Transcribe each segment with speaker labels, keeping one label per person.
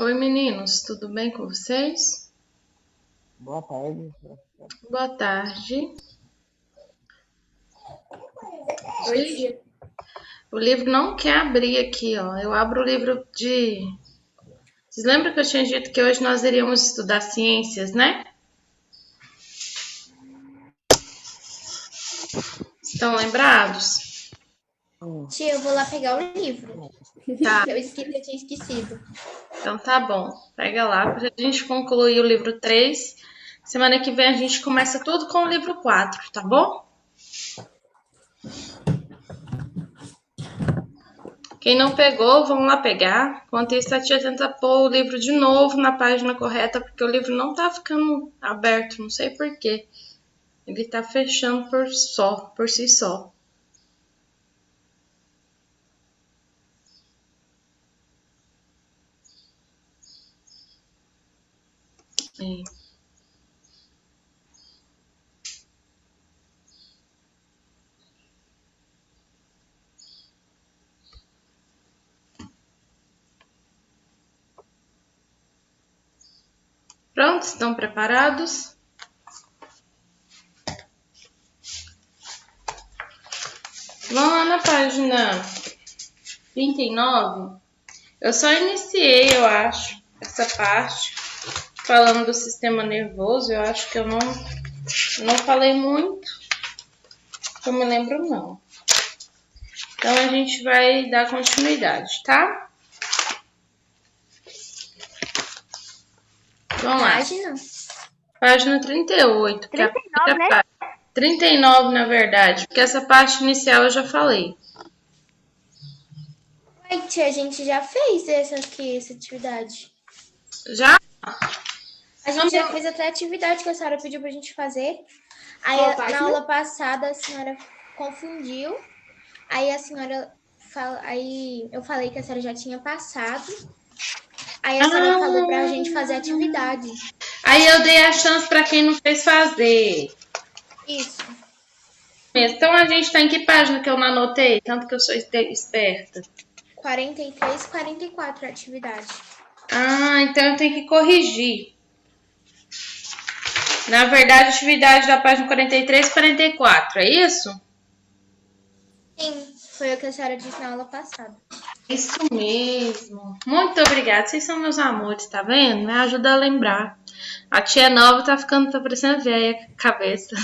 Speaker 1: Oi, meninos, tudo bem com vocês?
Speaker 2: Boa tarde.
Speaker 1: Boa tarde.
Speaker 3: Oi,
Speaker 1: Gente,
Speaker 3: tia.
Speaker 1: o livro não quer abrir aqui, ó. Eu abro o livro de. Vocês lembram que eu tinha dito que hoje nós iríamos estudar ciências, né? Estão lembrados?
Speaker 3: Tia, eu vou lá pegar o livro.
Speaker 1: Tá.
Speaker 3: Eu tinha esquecido.
Speaker 1: Então tá bom. Pega lá, pra gente concluir o livro 3. Semana que vem a gente começa tudo com o livro 4, tá bom? Quem não pegou, vamos lá pegar. Enquanto isso, a tia tenta pôr o livro de novo na página correta, porque o livro não tá ficando aberto, não sei por quê. Ele tá fechando por si só. É. Pronto, estão preparados? Vamos lá na página 39. Eu só iniciei, eu acho, essa parte falando do sistema nervoso. Eu acho que eu não falei muito, eu me lembro não. Então a gente vai dar continuidade, tá? Vamos lá. Página 38.
Speaker 4: 39, né?
Speaker 1: 39, na verdade, porque essa parte inicial eu já falei.
Speaker 3: Oi, tia, a gente já fez essa atividade.
Speaker 1: Já?
Speaker 3: A gente já fez até a atividade que a senhora pediu pra gente fazer. Aí, na aula passada, a senhora confundiu. Aí a senhora aí eu falei que a senhora já tinha passado. Aí a senhora falou pra gente fazer a atividade.
Speaker 1: Aí eu dei a chance pra quem não fez fazer.
Speaker 3: Isso.
Speaker 1: Então a gente tá em que página que eu não anotei? Tanto que eu sou esperta.
Speaker 3: 43, 44 a atividade.
Speaker 1: Ah, então eu tenho que corrigir. Na verdade, a atividade da página 43 e 44, é isso?
Speaker 3: Sim, foi o que a senhora disse na aula passada.
Speaker 1: Isso mesmo. Muito obrigada. Vocês são meus amores, tá vendo? Me ajuda a lembrar. A tia nova tá parecendo velha com a cabeça.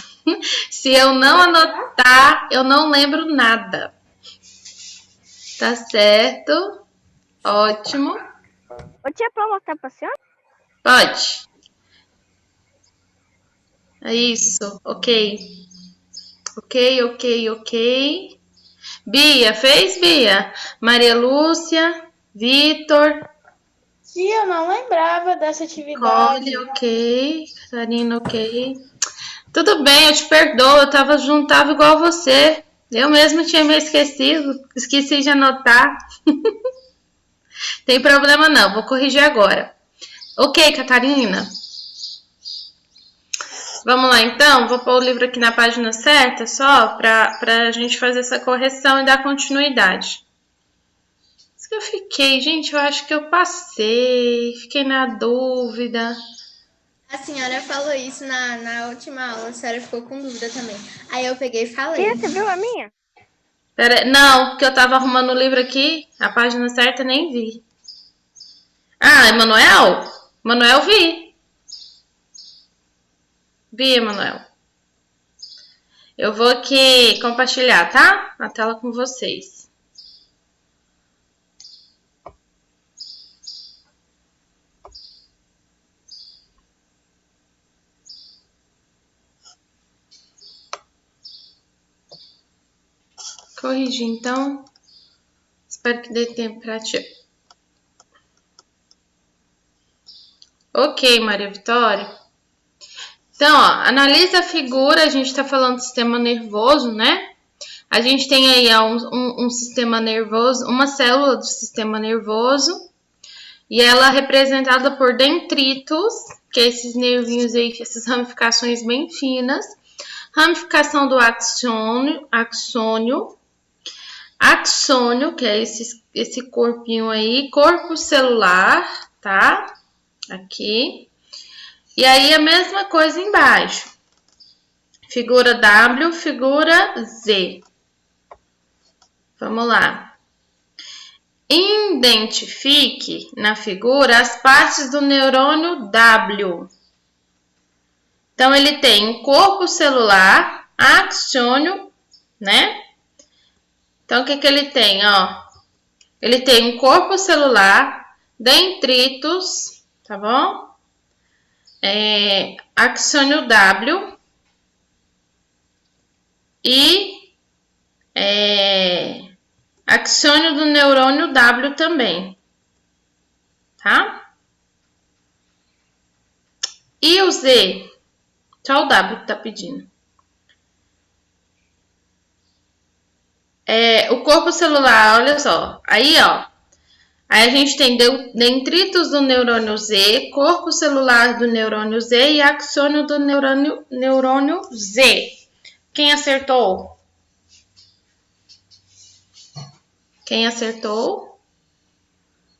Speaker 1: Se eu não anotar, eu não lembro nada. Tá certo? Ótimo.
Speaker 4: Ô, tia, pra mostrar pra senhora?
Speaker 1: Pode. É isso. Ok. Ok. Bia, fez, Bia? Maria Lúcia, Vitor.
Speaker 5: Tia, eu não lembrava dessa atividade.
Speaker 1: Nicole, ok. Catarina, ok. Tudo bem, eu te perdoo. Eu tava igual você. Eu mesma tinha me esquecido. Esqueci de anotar. Tem problema não, vou corrigir agora. Ok, Catarina. Vamos lá, então. Vou pôr o livro aqui na página certa, só pra gente fazer essa correção e dar continuidade. Isso que eu fiquei, gente, eu acho que eu passei. Fiquei na dúvida.
Speaker 3: A senhora falou isso na última aula, a senhora ficou com dúvida também. Aí eu peguei e falei.
Speaker 4: Tia, você viu a minha?
Speaker 1: Não, porque eu tava arrumando o livro aqui, a página certa nem vi. Ah, Emanuel? Emanuel vi. Vi, Emanuel. Eu vou aqui compartilhar, tá? A tela com vocês. Corrigir, então. Espero que dê tempo pra ti. Ok, Maria Vitória. Então, ó, analisa a figura, a gente tá falando do sistema nervoso, né? A gente tem aí um sistema nervoso, uma célula do sistema nervoso, e ela é representada por dendritos, que é esses nervinhos aí, essas ramificações bem finas. Ramificação do axônio, que é esse corpinho aí, corpo celular, tá? Aqui. E aí, a mesma coisa embaixo. Figura W, figura Z. Vamos lá. Identifique na figura as partes do neurônio W. Então, ele tem um corpo celular, axônio, né? Então, o que que ele tem, ó? Ele tem um corpo celular, dendritos, tá bom? Axônio W e axônio do neurônio W também, tá? E o Z? Só o W que tá pedindo. O corpo celular, olha só. Aí, ó. Aí a gente tem dendritos do neurônio Z, corpo celular do neurônio Z e axônio do neurônio Z. Quem acertou? Quem acertou?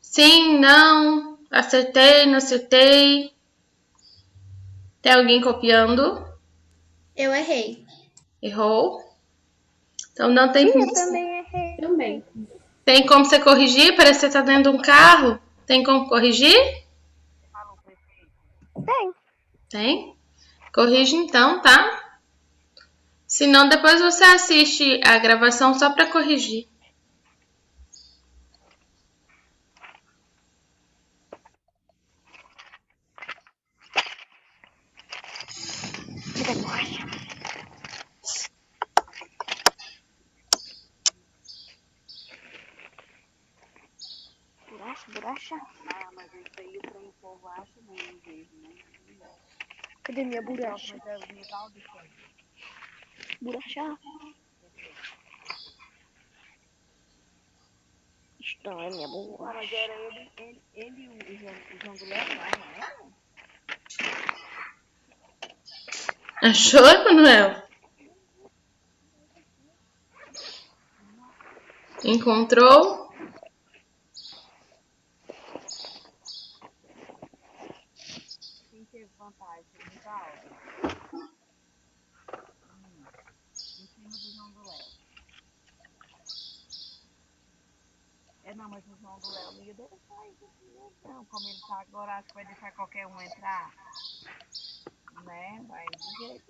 Speaker 1: Sim, não, acertei, não acertei. Tem alguém copiando?
Speaker 3: Eu errei.
Speaker 1: Errou? Então não tem
Speaker 4: Eu também errei.
Speaker 5: Também.
Speaker 1: Tem como você corrigir? Parece que você tá dentro de um carro. Tem como corrigir?
Speaker 4: Tem.
Speaker 1: Tem? Corrige então, tá? Senão depois você assiste a gravação só para corrigir.
Speaker 4: Bolacha. Ah, mas isso aí o povo acha mesmo, né? Cadê minha bolacha? Bolacha. Isso não é minha bolacha. Mas era ele o João do Léo, não é?
Speaker 1: Achou, Emanuel? Encontrou?
Speaker 4: Quem teve vantagem muito alta? Em cima do João do Léo. Não, mas o João do Léo não ia deixar isso aqui, não. Como ele tá agora, acho que vai deixar qualquer um entrar. Né? Vai de jeito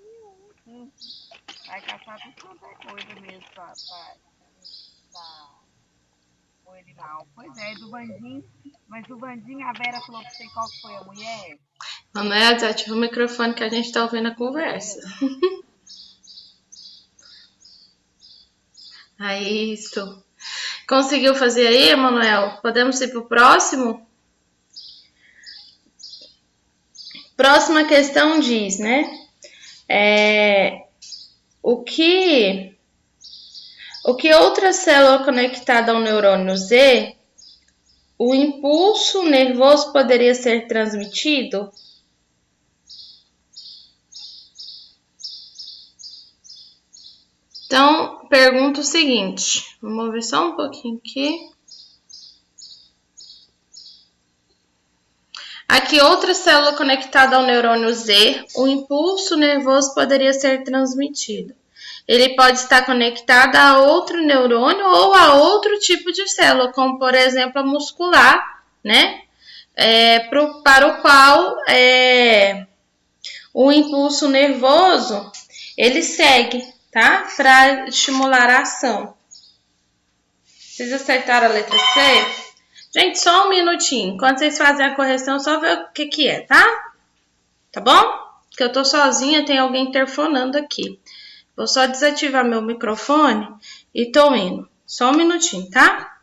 Speaker 4: nenhum. Vai caçar tudo quanto é coisa mesmo pra pôr ele mal. Pois é, do Vandinho. Mas do Vandinho, a Vera falou pra você qual que foi a mulher?
Speaker 1: Manuel, desativa o microfone que a gente tá ouvindo a conversa. Aí, isso. Conseguiu fazer aí, Emanuel? Podemos ir pro próximo? Próxima questão diz, né? O que outra célula conectada ao neurônio Z, o impulso nervoso poderia ser transmitido? Então, pergunto o seguinte. Vamos ver só um pouquinho aqui. Aqui, outra célula conectada ao neurônio Z, o impulso nervoso poderia ser transmitido. Ele pode estar conectado a outro neurônio ou a outro tipo de célula, como, por exemplo, a muscular, né? Para o qual o impulso nervoso, ele segue, tá? Para estimular a ação. Vocês acertaram a letra C? Gente, só um minutinho. Enquanto vocês fazem a correção, só ver o que é, tá? Tá bom? Porque eu tô sozinha, tem alguém interfonando aqui. Vou só desativar meu microfone e tô indo. Só um minutinho, tá?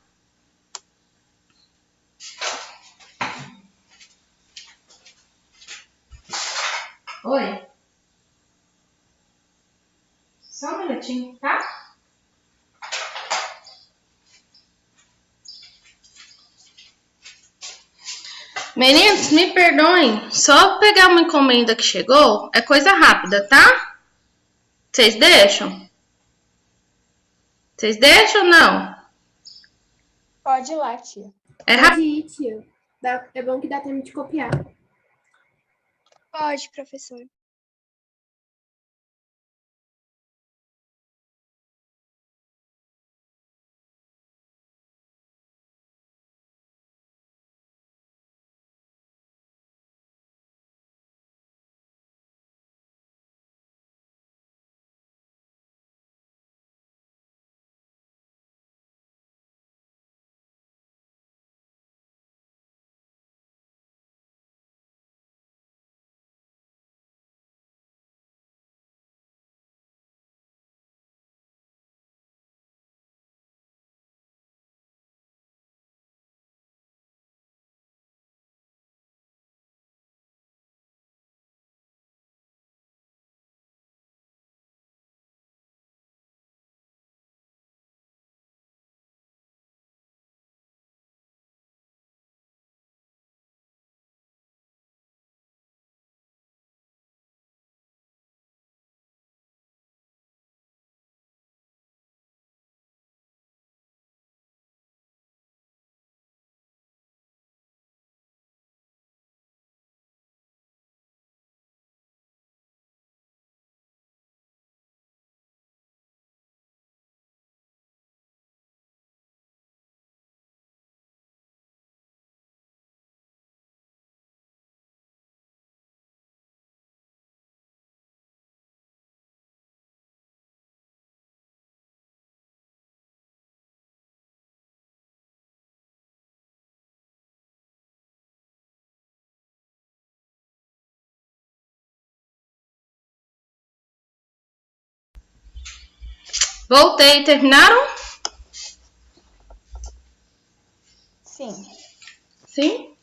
Speaker 1: Oi? Só um minutinho, tá? Meninos, me perdoem, só pegar uma encomenda que chegou, é coisa rápida, tá? Vocês deixam? Vocês deixam ou não?
Speaker 5: Pode ir lá, tia.
Speaker 1: É rápido.
Speaker 5: Pode ir, tia.
Speaker 6: É bom que dá tempo de copiar.
Speaker 5: Pode, professor.
Speaker 1: Voltei, terminaram?
Speaker 5: Sim.
Speaker 1: Sim?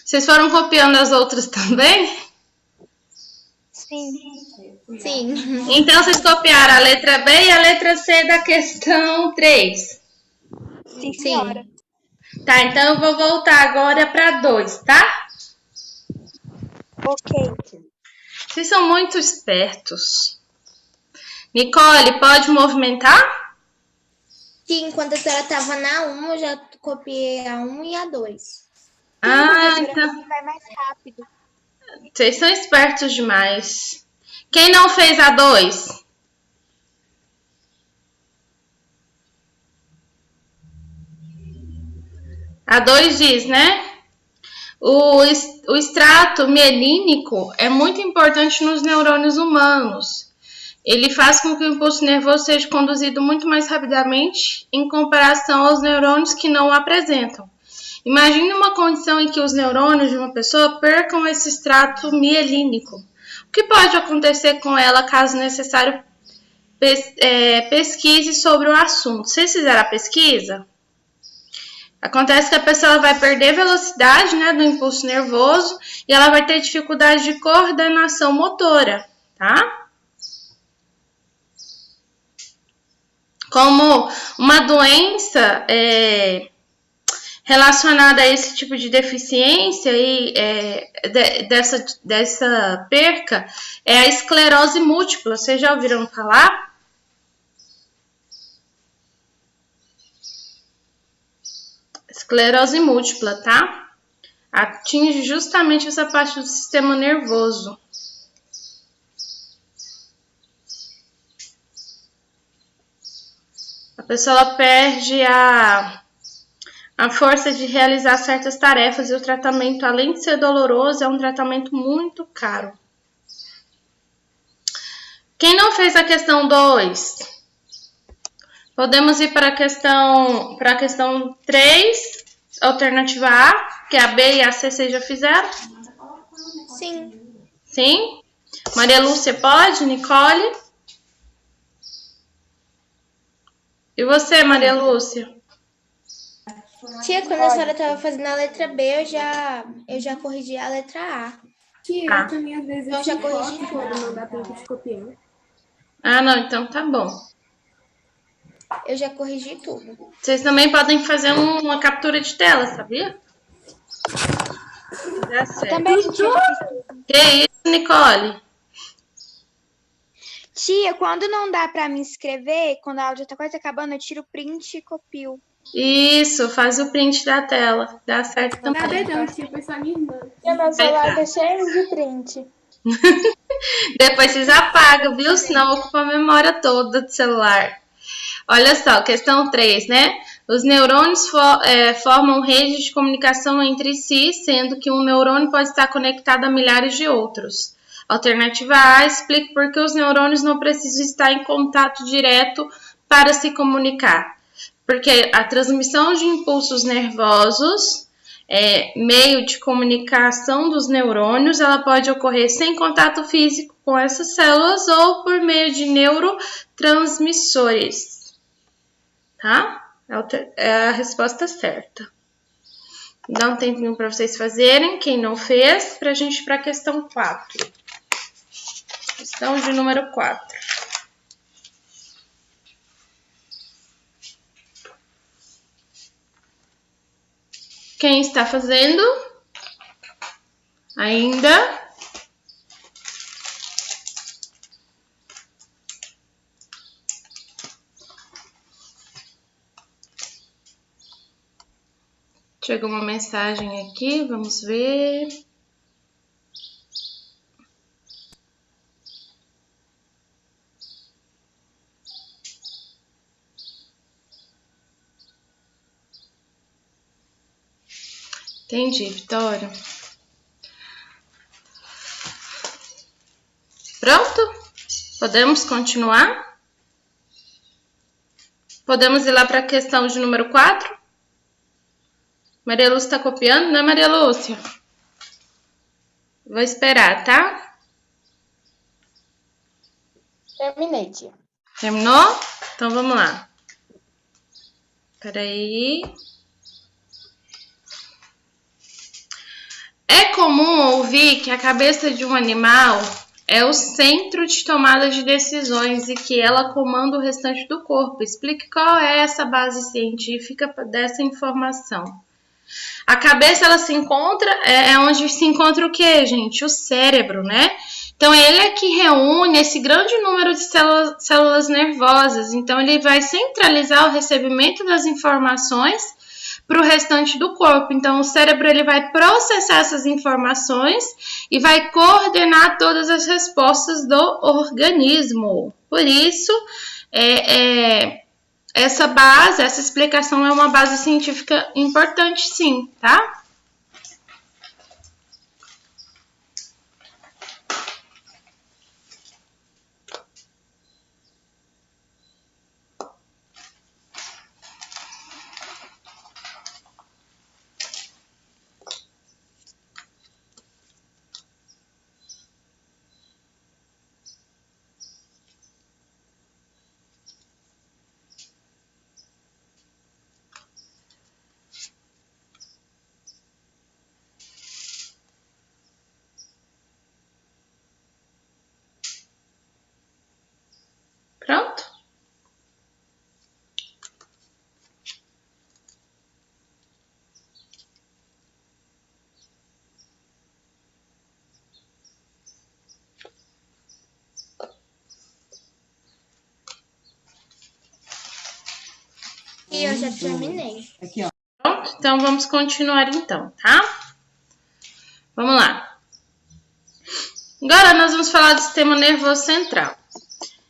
Speaker 1: Vocês foram copiando as outras também?
Speaker 5: Sim.
Speaker 3: Sim.
Speaker 1: Então, vocês copiaram a letra B e a letra C da questão 3.
Speaker 5: Sim, senhora.
Speaker 1: Tá, então eu vou voltar agora para 2, tá?
Speaker 5: Ok.
Speaker 1: Vocês são muito espertos. Nicole, pode movimentar?
Speaker 3: Sim, quando a senhora estava na 1, eu já copiei a 1 e a 2.
Speaker 1: Então
Speaker 5: Vai mais rápido.
Speaker 1: vocês são espertos demais. Quem não fez a 2? A 2 diz, né? O extrato mielínico é muito importante nos neurônios humanos. Ele faz com que o impulso nervoso seja conduzido muito mais rapidamente em comparação aos neurônios que não o apresentam. Imagine uma condição em que os neurônios de uma pessoa percam esse extrato mielínico. O que pode acontecer com ela caso necessário pesquise sobre o assunto? Vocês fizeram a pesquisa? Acontece que a pessoa vai perder velocidade, né, do impulso nervoso e ela vai ter dificuldade de coordenação motora, tá? Como uma doença relacionada a esse tipo de deficiência e dessa perca é a esclerose múltipla. Vocês já ouviram falar? Esclerose múltipla, tá? Atinge justamente essa parte do sistema nervoso. A pessoa perde a força de realizar certas tarefas e o tratamento, além de ser doloroso, é um tratamento muito caro. Quem não fez a questão 2? Podemos ir para a questão 3, alternativa A, que é a B e a C vocês já fizeram?
Speaker 3: Sim.
Speaker 1: Sim? Maria Lúcia pode? Nicole? E você, Maria Lúcia?
Speaker 3: Tia, quando a senhora estava fazendo a letra B, eu já corrigi a letra A.
Speaker 6: Tia,
Speaker 1: Ah.
Speaker 6: eu também às vezes
Speaker 3: Então, já
Speaker 6: eu
Speaker 3: corrigi
Speaker 6: foto quando não dá tempo de copiar.
Speaker 1: Ah, não, então tá bom.
Speaker 3: Eu já corrigi tudo.
Speaker 1: Vocês também podem fazer uma captura de tela, sabia? Dá certo.
Speaker 5: Também, tia.
Speaker 1: Que isso, Nicole?
Speaker 7: Tia, quando não dá pra me inscrever, quando a aula já tá quase acabando, eu tiro o print e copio.
Speaker 1: Isso, faz o print da tela. Dá certo também.
Speaker 6: Nada não, tia, foi só minha irmã.
Speaker 5: E o meu celular
Speaker 1: tá.
Speaker 5: tá cheio de print.
Speaker 1: Depois vocês apagam, viu? Senão ocupa a memória toda do celular. Olha só, questão 3, né? Os neurônios formam redes de comunicação entre si, sendo que um neurônio pode estar conectado a milhares de outros. Alternativa A, explique por que os neurônios não precisam estar em contato direto para se comunicar. Porque a transmissão de impulsos nervosos, meio de comunicação dos neurônios, ela pode ocorrer sem contato físico com essas células ou por meio de neurotransmissores. Tá? É a resposta certa. Dá um tempinho para vocês fazerem, quem não fez, para a gente ir para a questão 4. Questão de número 4. Quem está fazendo? Ainda? Chegou uma mensagem aqui, vamos ver. Entendi, Vitória. Pronto? Podemos continuar? Podemos ir lá para a questão de número 4? Maria Lúcia está copiando, né, Maria Lúcia? Vou esperar, tá?
Speaker 5: Terminei, tia.
Speaker 1: Terminou? Então vamos lá. Peraí. É comum ouvir que a cabeça de um animal é o centro de tomada de decisões e que ela comanda o restante do corpo. Explique qual é essa base científica dessa informação. A cabeça, ela se encontra, onde se encontra o quê, gente? O cérebro, né? Então, ele é que reúne esse grande número de células nervosas. Então, ele vai centralizar o recebimento das informações para o restante do corpo. Então, o cérebro ele vai processar essas informações e vai coordenar todas as respostas do organismo. Por isso, essa explicação é uma base científica importante, sim, tá? Pronto?
Speaker 3: E eu já terminei.
Speaker 2: Aqui, ó.
Speaker 1: Pronto? Então, vamos continuar então, tá? Vamos lá. Agora, nós vamos falar do sistema nervoso central.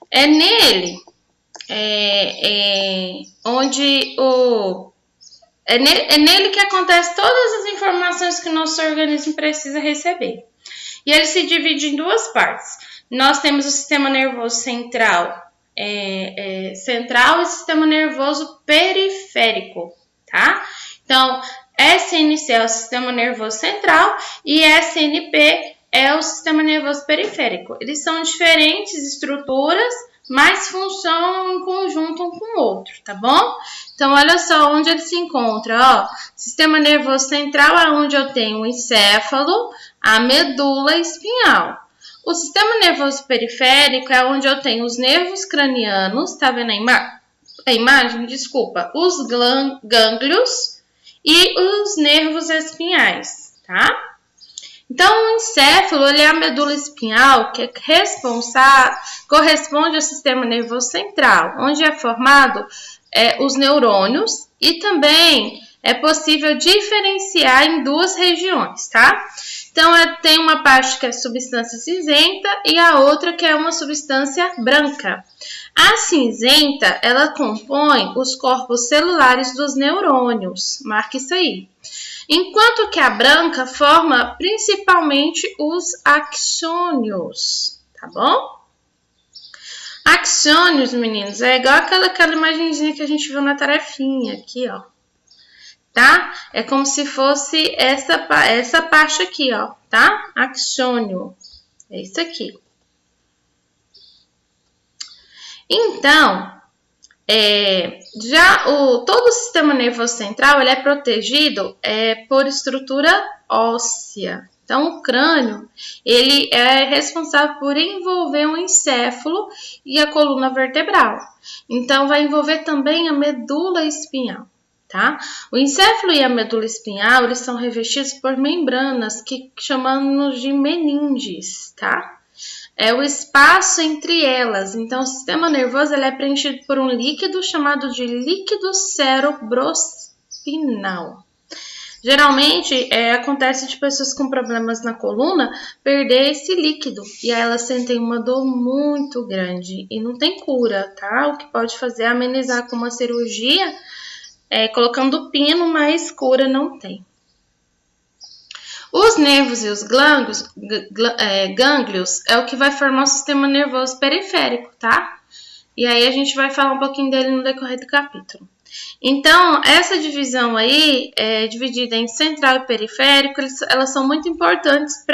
Speaker 1: É nele é nele que acontece todas as informações que o nosso organismo precisa receber. E ele se divide em duas partes. Nós temos o sistema nervoso central e sistema nervoso periférico, tá? Então, SNC é o sistema nervoso central e SNP é o sistema nervoso periférico. Eles são diferentes estruturas, mas funcionam em conjunto um com o outro, tá bom? Então, olha só onde ele se encontra, ó. Sistema nervoso central é onde eu tenho o encéfalo, a medula espinhal. O sistema nervoso periférico é onde eu tenho os nervos cranianos, tá vendo a imagem? Desculpa, os gânglios e os nervos espinhais, tá? Então, o encéfalo, ele é a medula espinhal que corresponde ao sistema nervoso central, onde é formado os neurônios e também é possível diferenciar em duas regiões, tá? Então, tem uma parte que é substância cinzenta e a outra que é uma substância branca. A cinzenta, ela compõe os corpos celulares dos neurônios, marca isso aí. Enquanto que a branca forma principalmente os axônios, tá bom? Axônios, meninos, é igual aquela imagenzinha que a gente viu na tarefinha aqui, ó. Tá? É como se fosse essa parte aqui, ó, tá? Axônio. É isso aqui. Então, todo o sistema nervoso central ele é protegido por estrutura óssea. Então, o crânio ele é responsável por envolver o encéfalo e a coluna vertebral. Então, vai envolver também a medula espinhal. Tá? O encéfalo e a medula espinhal eles são revestidos por membranas que chamamos de meninges, tá? É o espaço entre elas. Então, o sistema nervoso ele é preenchido por um líquido chamado de líquido cerebrospinal. Geralmente, acontece de pessoas com problemas na coluna perder esse líquido. E aí elas sentem uma dor muito grande e não tem cura, tá? O que pode fazer é amenizar com uma cirurgia, colocando pino, mas cura não tem. Os nervos e os gânglios é o que vai formar o sistema nervoso periférico, tá? E aí a gente vai falar um pouquinho dele no decorrer do capítulo. Então, essa divisão aí, dividida em central e periférico, elas são muito importantes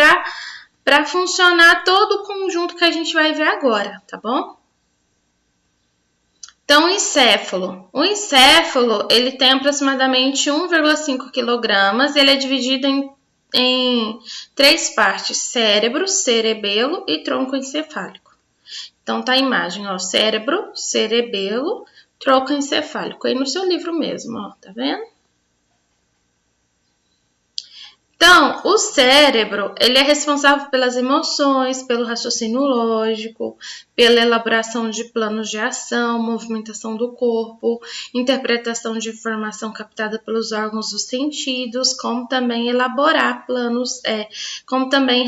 Speaker 1: para funcionar todo o conjunto que a gente vai ver agora, tá bom? Então, o encéfalo. O encéfalo, ele tem aproximadamente 1,5 kg, ele é dividido em 3 partes, cérebro, cerebelo e tronco encefálico. Então, tá a imagem, ó, cérebro, cerebelo, tronco encefálico, aí no seu livro mesmo, ó, tá vendo? Então, o cérebro, ele é responsável pelas emoções, pelo raciocínio lógico, pela elaboração de planos de ação, movimentação do corpo, interpretação de informação captada pelos órgãos dos sentidos, como também elaborar planos, como também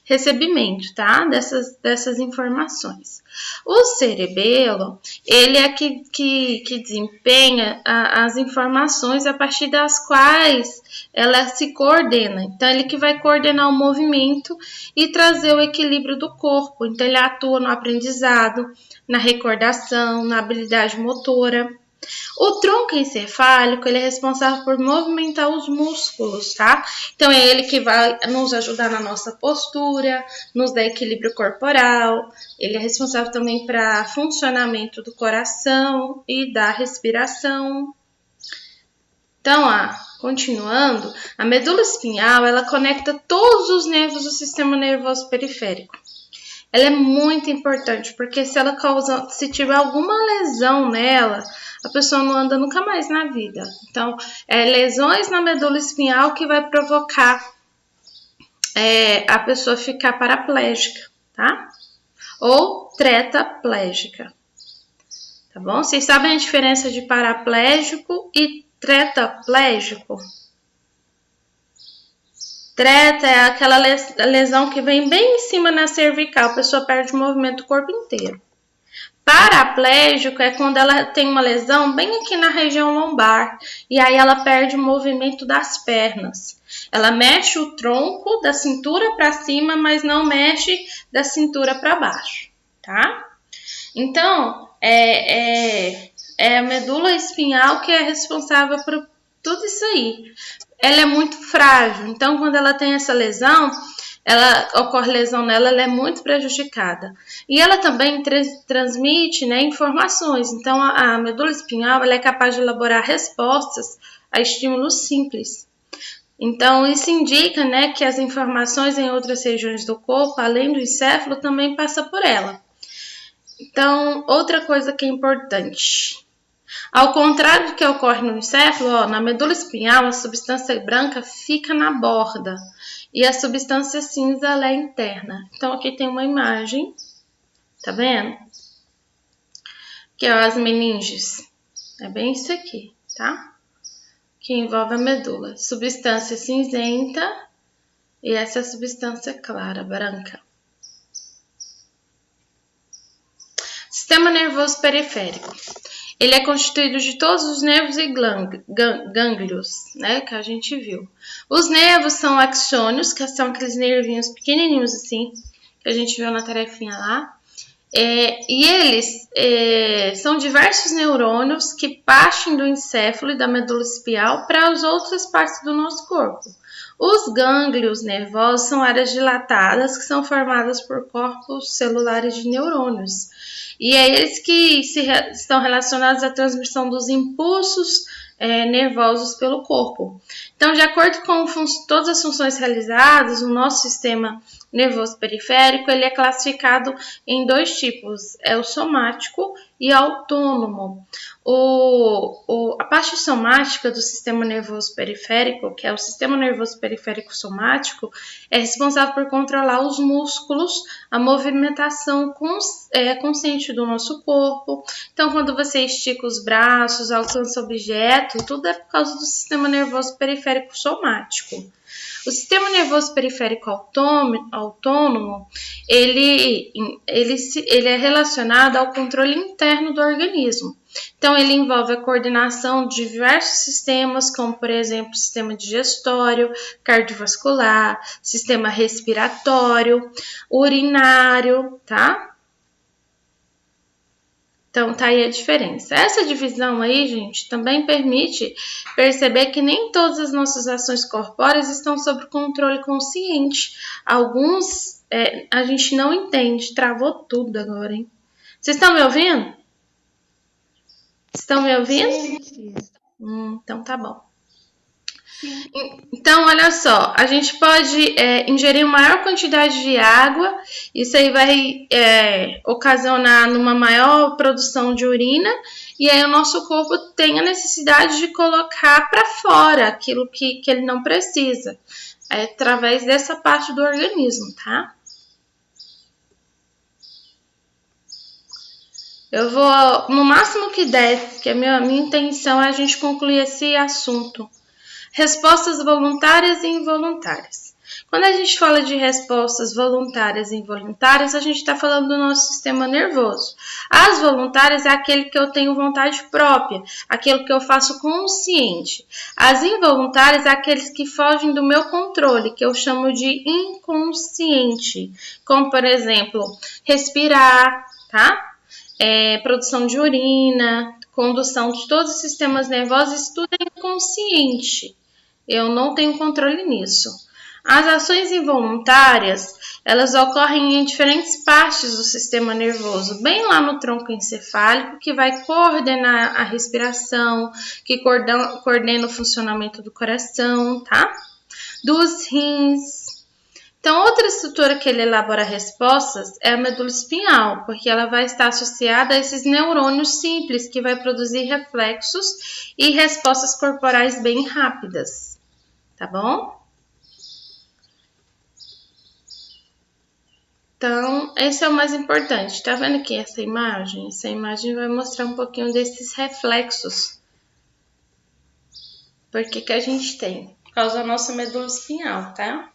Speaker 1: recebimento, tá? Dessas informações. O cerebelo, ele é que desempenha as informações a partir das quais ela se coordena. Então, ele que vai coordenar o movimento e trazer o equilíbrio do corpo. Então, ele atua no aprendizado, na recordação, na habilidade motora. O tronco encefálico, ele é responsável por movimentar os músculos, tá? Então, é ele que vai nos ajudar na nossa postura, nos dar equilíbrio corporal. Ele é responsável também para funcionamento do coração e da respiração. Então, continuando, a medula espinhal, ela conecta todos os nervos do sistema nervoso periférico. Ela é muito importante, porque se tiver alguma lesão nela, a pessoa não anda nunca mais na vida. Então, lesões na medula espinhal que vai provocar a pessoa ficar paraplégica, tá? Ou tetraplégica, tá bom? Vocês sabem a diferença de paraplégico e tetraplégico? Treta é aquela lesão que vem bem em cima na cervical, a pessoa perde o movimento do corpo inteiro. Paraplégico é quando ela tem uma lesão bem aqui na região lombar, e aí ela perde o movimento das pernas. Ela mexe o tronco da cintura para cima, mas não mexe da cintura para baixo, tá? Então, é a medula espinhal que é responsável por tudo isso aí. Ela é muito frágil, então quando ela tem essa lesão, ocorre lesão nela, ela é muito prejudicada. E ela também transmite, né, informações. Então a medula espinhal ela é capaz de elaborar respostas a estímulos simples. Então isso indica, né, que as informações em outras regiões do corpo, além do encéfalo, também passa por ela. Então, outra coisa que é importante. Ao contrário do que ocorre no encéfalo, ó, na medula espinhal, a substância branca fica na borda e a substância cinza ela é interna. Então, aqui tem uma imagem, tá vendo? Que é as meninges. É bem isso aqui, tá? Que envolve a medula. Substância cinzenta e essa substância clara, branca. Sistema nervoso periférico. Ele é constituído de todos os nervos e gânglios, né, que a gente viu. Os nervos são axônios, que são aqueles nervinhos pequenininhos assim, que a gente viu na tarefinha lá. E eles são diversos neurônios que partem do encéfalo e da medula espinhal para as outras partes do nosso corpo. Os gânglios nervosos são áreas dilatadas que são formadas por corpos celulares de neurônios. E é eles que estão relacionados à transmissão dos impulsos nervosos pelo corpo. Então, de acordo com todas as funções realizadas, o nosso sistema nervoso periférico ele é classificado em 2 tipos, é o somático e autônomo. A parte somática do sistema nervoso periférico, que é o sistema nervoso periférico somático, é responsável por controlar os músculos, a movimentação consciente do nosso corpo. Então, quando você estica os braços, alcança objeto, tudo é por causa do sistema nervoso periférico somático. O sistema nervoso periférico autônomo, ele é relacionado ao controle interno do organismo. Então, ele envolve a coordenação de diversos sistemas, como, por exemplo, sistema digestório, cardiovascular, sistema respiratório, urinário, tá? Então, tá aí a diferença. Essa divisão aí, gente, também permite perceber que nem todas as nossas ações corpóreas estão sob controle consciente. Alguns a gente não entende. Travou tudo agora, hein? Vocês estão me ouvindo? Estão me ouvindo?
Speaker 6: Sim.
Speaker 1: Então, tá bom. Então, olha só, a gente pode ingerir maior quantidade de água, isso aí vai ocasionar numa maior produção de urina, e aí o nosso corpo tem a necessidade de colocar para fora aquilo que ele não precisa, através dessa parte do organismo, tá? Eu vou, no máximo que der, que a minha intenção é a gente concluir esse assunto. Respostas voluntárias e involuntárias. Quando a gente fala de respostas voluntárias e involuntárias, a gente está falando do nosso sistema nervoso. As voluntárias é aquele que eu tenho vontade própria, aquilo que eu faço consciente. As involuntárias é aqueles que fogem do meu controle, que eu chamo de inconsciente. Como, por exemplo, respirar, tá? Produção de urina, condução de todos os sistemas nervosos, isso tudo é inconsciente. Eu não tenho controle nisso. As ações involuntárias, elas ocorrem em diferentes partes do sistema nervoso, bem lá no tronco encefálico, que vai coordenar a respiração, que coordena o funcionamento do coração, tá? Dos rins. Então, outra estrutura que ele elabora respostas é a medula espinhal, porque ela vai estar associada a esses neurônios simples, que vai produzir reflexos e respostas corporais bem rápidas, tá bom? Então, esse é o mais importante. Tá vendo aqui essa imagem? Essa imagem vai mostrar um pouquinho desses reflexos. Por que a gente tem? Por causa da nossa medula espinhal, tá?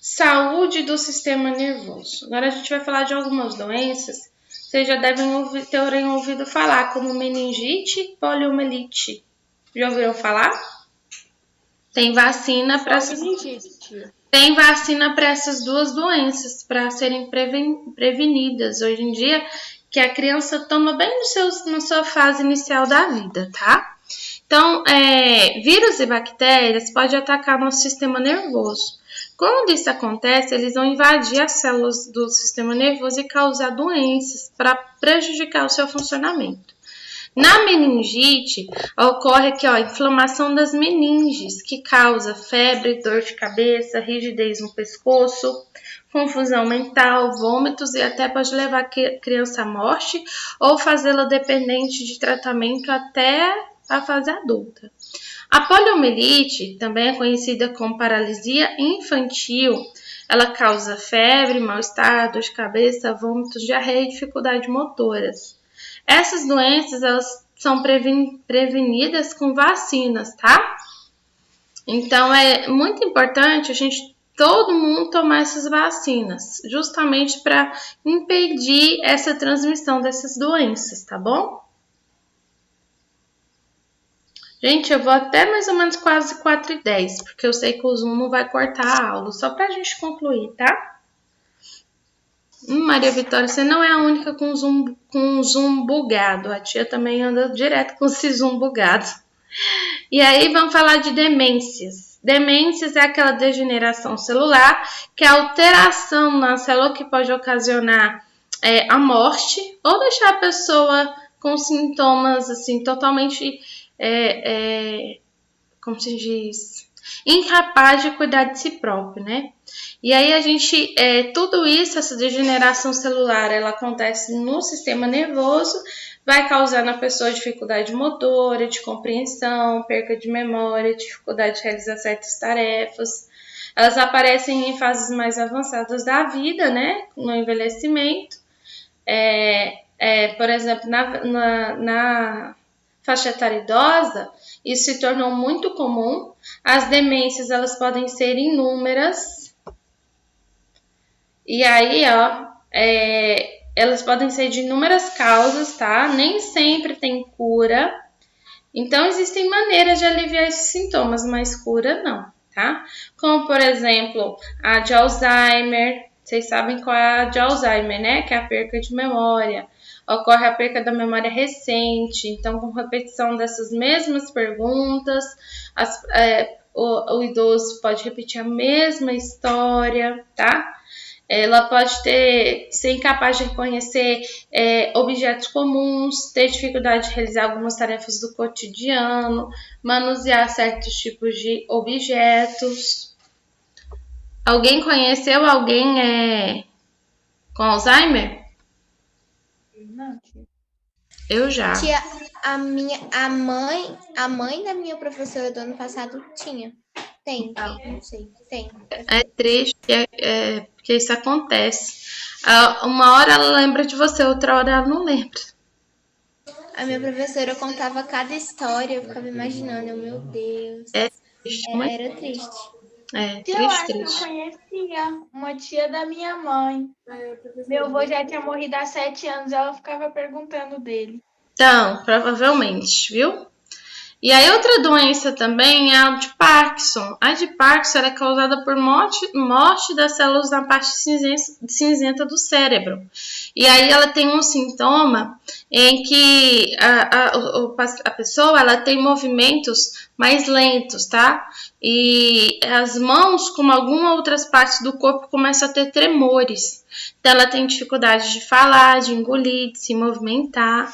Speaker 1: Saúde do sistema nervoso. Agora a gente vai falar de algumas doenças. Vocês já devem terem ouvido falar, como meningite e poliomielite. Já ouviram falar? Tem vacina para essas duas doenças, para serem prevenidas. Hoje em dia, que a criança toma bem na sua fase inicial da vida, tá? Então, vírus e bactérias podem atacar nosso sistema nervoso. Quando isso acontece, eles vão invadir as células do sistema nervoso e causar doenças para prejudicar o seu funcionamento. Na meningite, ocorre aqui, ó, inflamação das meninges, que causa febre, dor de cabeça, rigidez no pescoço, confusão mental, vômitos e até pode levar a criança à morte ou fazê-la dependente de tratamento até a fase adulta. A poliomielite, também é conhecida como paralisia infantil, ela causa febre, mal-estar, dor de cabeça, vômitos, diarreia e dificuldades motoras. Essas doenças, elas são prevenidas com vacinas, tá? Então, é muito importante todo mundo tomar essas vacinas, justamente para impedir essa transmissão dessas doenças, tá bom? Gente, eu vou até mais ou menos quase 4h10, porque eu sei que o Zoom não vai cortar a aula, só pra gente concluir, tá? Maria Vitória, você não é a única com Zoom bugado. A tia também anda direto com esse Zoom bugado. E aí vamos falar de demências. Demências é aquela degeneração celular, que é a alteração na célula que pode ocasionar a morte ou deixar a pessoa com sintomas assim totalmente, como se diz, incapaz de cuidar de si próprio, né? E aí tudo isso, essa degeneração celular, ela acontece no sistema nervoso, vai causar na pessoa dificuldade motora, de compreensão, perca de memória, dificuldade de realizar certas tarefas. Elas aparecem em fases mais avançadas da vida, né? No envelhecimento. Por exemplo, na faixa etária idosa, isso se tornou muito comum. As demências, elas podem ser inúmeras. E aí, ó, elas podem ser de inúmeras causas, tá? Nem sempre tem cura. Então, existem maneiras de aliviar esses sintomas, mas cura não, tá? Como, por exemplo, a de Alzheimer. Vocês sabem qual é a de Alzheimer, né? Que é a perca de memória. Ocorre a perca da memória recente. Então, com repetição dessas mesmas perguntas, o idoso pode repetir a mesma história, tá? Ela pode ser incapaz de reconhecer objetos comuns, ter dificuldade de realizar algumas tarefas do cotidiano, manusear certos tipos de objetos. Alguém conheceu alguém com Alzheimer?
Speaker 5: Não, tia.
Speaker 1: Eu já.
Speaker 3: Tia, a mãe da minha professora do ano passado tinha. Tem, não sei, tem.
Speaker 1: É triste, porque isso acontece. Uma hora ela lembra de você, outra hora ela não lembra.
Speaker 3: A minha professora contava cada história, eu ficava imaginando, meu Deus.
Speaker 1: Triste,
Speaker 3: Era triste.
Speaker 5: Tia, eu acho que eu conhecia uma tia da minha mãe. Meu avô já tinha morrido há 7 anos, ela ficava perguntando dele.
Speaker 1: Então, provavelmente, viu? E aí, outra doença também é a de Parkinson. A de Parkinson é causada por morte das células na parte cinzenta do cérebro. E aí, ela tem um sintoma em que a pessoa ela tem movimentos mais lentos, tá? E as mãos, como algumas outras partes do corpo, começam a ter tremores. Então, ela tem dificuldade de falar, de engolir, de se movimentar.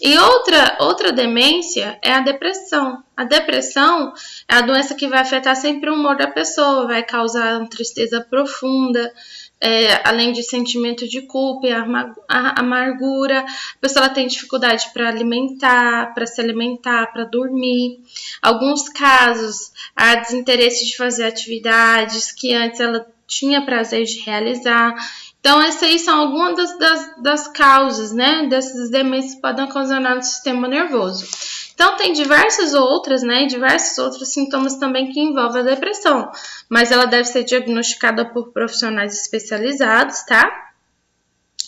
Speaker 1: E outra demência é a depressão. A depressão é a doença que vai afetar sempre o humor da pessoa, vai causar uma tristeza profunda, além de sentimento de culpa e amargura. A pessoa tem dificuldade para se alimentar, para dormir. Alguns casos, há desinteresse de fazer atividades que antes ela tinha prazer de realizar. Então, essas aí são algumas das causas, né, dessas demências que podem ocasionar no sistema nervoso. Então, tem diversas outras, né, diversos outros sintomas também que envolvem a depressão, mas ela deve ser diagnosticada por profissionais especializados, tá?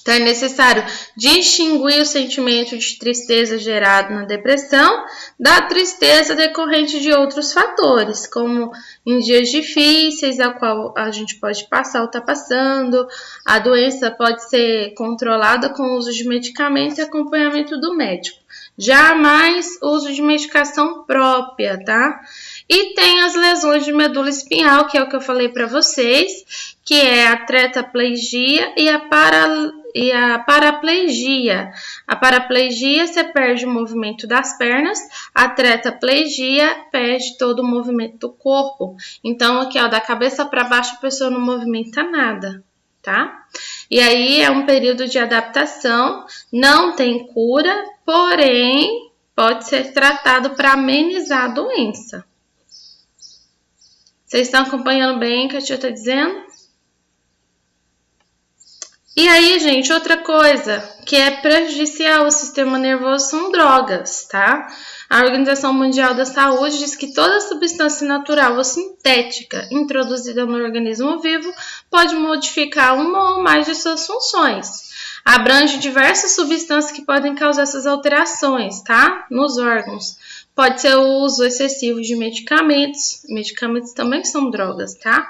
Speaker 1: Então, é necessário distinguir o sentimento de tristeza gerado na depressão da tristeza decorrente de outros fatores, como em dias difíceis, a qual a gente pode passar ou está passando. A doença pode ser controlada com o uso de medicamento e acompanhamento do médico. Jamais uso de medicação própria, tá? E tem as lesões de medula espinhal, que é o que eu falei para vocês, que é a tetraplegia e e a paraplegia. A paraplegia, você perde o movimento das pernas, a tetraplegia perde todo o movimento do corpo. Então, aqui, ó, da cabeça para baixo, a pessoa não movimenta nada, tá? E aí, é um período de adaptação, não tem cura, porém, pode ser tratado para amenizar a doença. Vocês estão acompanhando bem o que a tia está dizendo? E aí, gente, outra coisa que é prejudicial ao sistema nervoso são drogas, tá? A Organização Mundial da Saúde diz que toda substância natural ou sintética introduzida no organismo vivo pode modificar uma ou mais de suas funções. Abrange diversas substâncias que podem causar essas alterações, tá? Nos órgãos. Pode ser o uso excessivo de medicamentos. Medicamentos também são drogas, tá?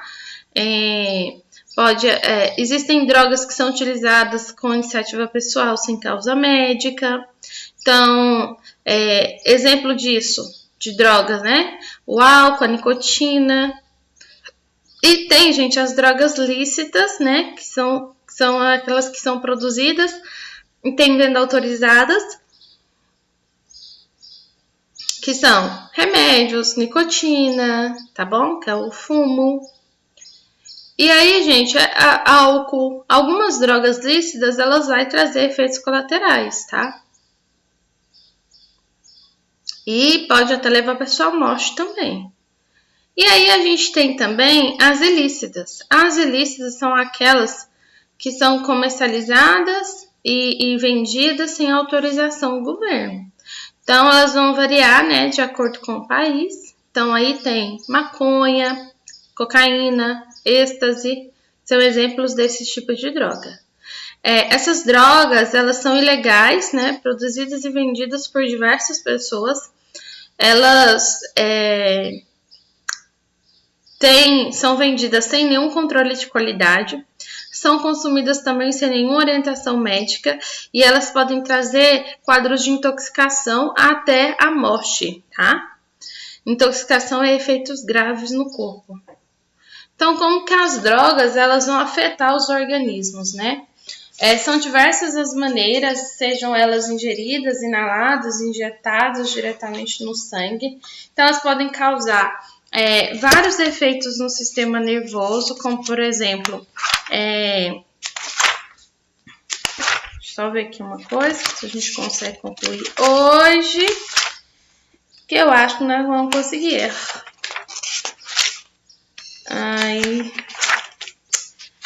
Speaker 1: Existem drogas que são utilizadas com iniciativa pessoal sem causa médica. Então, exemplo disso, de drogas, né? O álcool, a nicotina. E tem, gente, as drogas lícitas, né? Que são aquelas que são produzidas, entendendo autorizadas, que são remédios, nicotina, tá bom? Que é o fumo. E aí, gente, álcool, algumas drogas lícitas, elas vão trazer efeitos colaterais, tá? E pode até levar a pessoa à morte também. E aí a gente tem também as ilícitas. As ilícitas são aquelas que são comercializadas e vendidas sem autorização do governo. Então, elas vão variar, né, de acordo com o país. Então, aí tem maconha, cocaína, êxtase, são exemplos desse tipo de droga. Essas drogas, elas são ilegais, né, produzidas e vendidas por diversas pessoas. Elas são vendidas sem nenhum controle de qualidade, são consumidas também sem nenhuma orientação médica e elas podem trazer quadros de intoxicação até a morte, tá? Intoxicação e efeitos graves no corpo. Então, como que as drogas, elas vão afetar os organismos, né? São diversas as maneiras, sejam elas ingeridas, inaladas, injetadas diretamente no sangue. Então, elas podem causar vários efeitos no sistema nervoso, como, por exemplo, deixa eu só ver aqui uma coisa, se a gente consegue concluir hoje, que eu acho que nós vamos conseguir.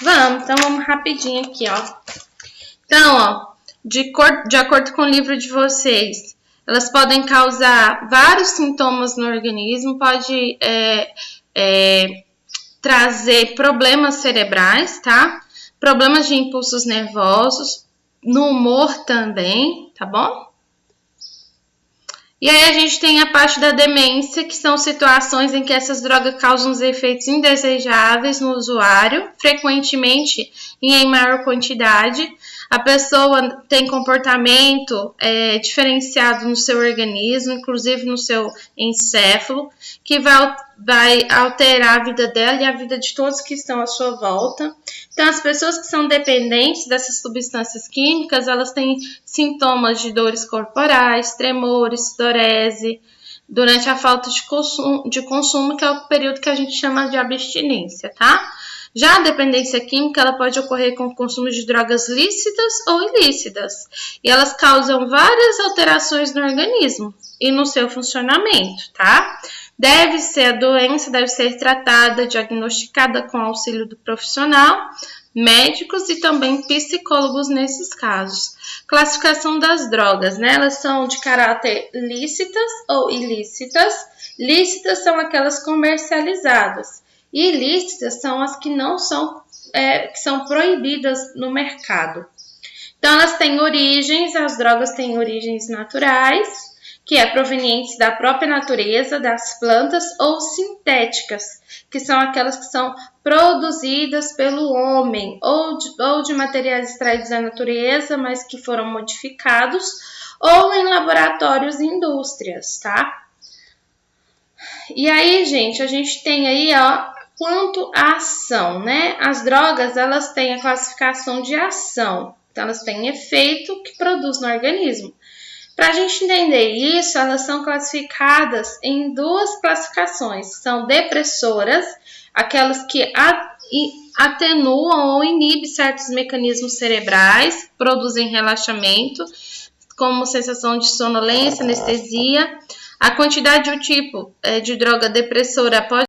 Speaker 1: Então vamos rapidinho aqui, ó. Então, ó, de acordo com o livro de vocês, elas podem causar vários sintomas no organismo, pode trazer problemas cerebrais, tá? Problemas de impulsos nervosos, no humor também, tá bom? E aí a gente tem a parte da demência, que são situações em que essas drogas causam os efeitos indesejáveis no usuário, frequentemente e em maior quantidade. A pessoa tem comportamento diferenciado no seu organismo, inclusive no seu encéfalo, que vai alterar a vida dela e a vida de todos que estão à sua volta. Então, as pessoas que são dependentes dessas substâncias químicas, elas têm sintomas de dores corporais, tremores, sudorese, durante a falta de consumo, que é o período que a gente chama de abstinência, tá? Já a dependência química, ela pode ocorrer com o consumo de drogas lícitas ou ilícitas, e elas causam várias alterações no organismo e no seu funcionamento, tá? A doença deve ser tratada, diagnosticada com auxílio do profissional, médicos e também psicólogos nesses casos. Classificação das drogas, né? Elas são de caráter lícitas ou ilícitas. Lícitas são aquelas comercializadas. E ilícitas são as que não são, que são proibidas no mercado. Então, elas têm origens, as drogas têm origens naturais, que é provenientes da própria natureza, das plantas, ou sintéticas, que são aquelas que são produzidas pelo homem, ou de materiais extraídos da natureza, mas que foram modificados, ou em laboratórios e indústrias, tá? E aí, gente, a gente tem aí, ó, quanto à ação, né? As drogas, elas têm a classificação de ação. Então, elas têm efeito que produz no organismo. Para a gente entender isso, elas são classificadas em duas classificações. São depressoras, aquelas que atenuam ou inibem certos mecanismos cerebrais, produzem relaxamento, como sensação de sonolência, anestesia. A quantidade e o tipo de droga depressora pode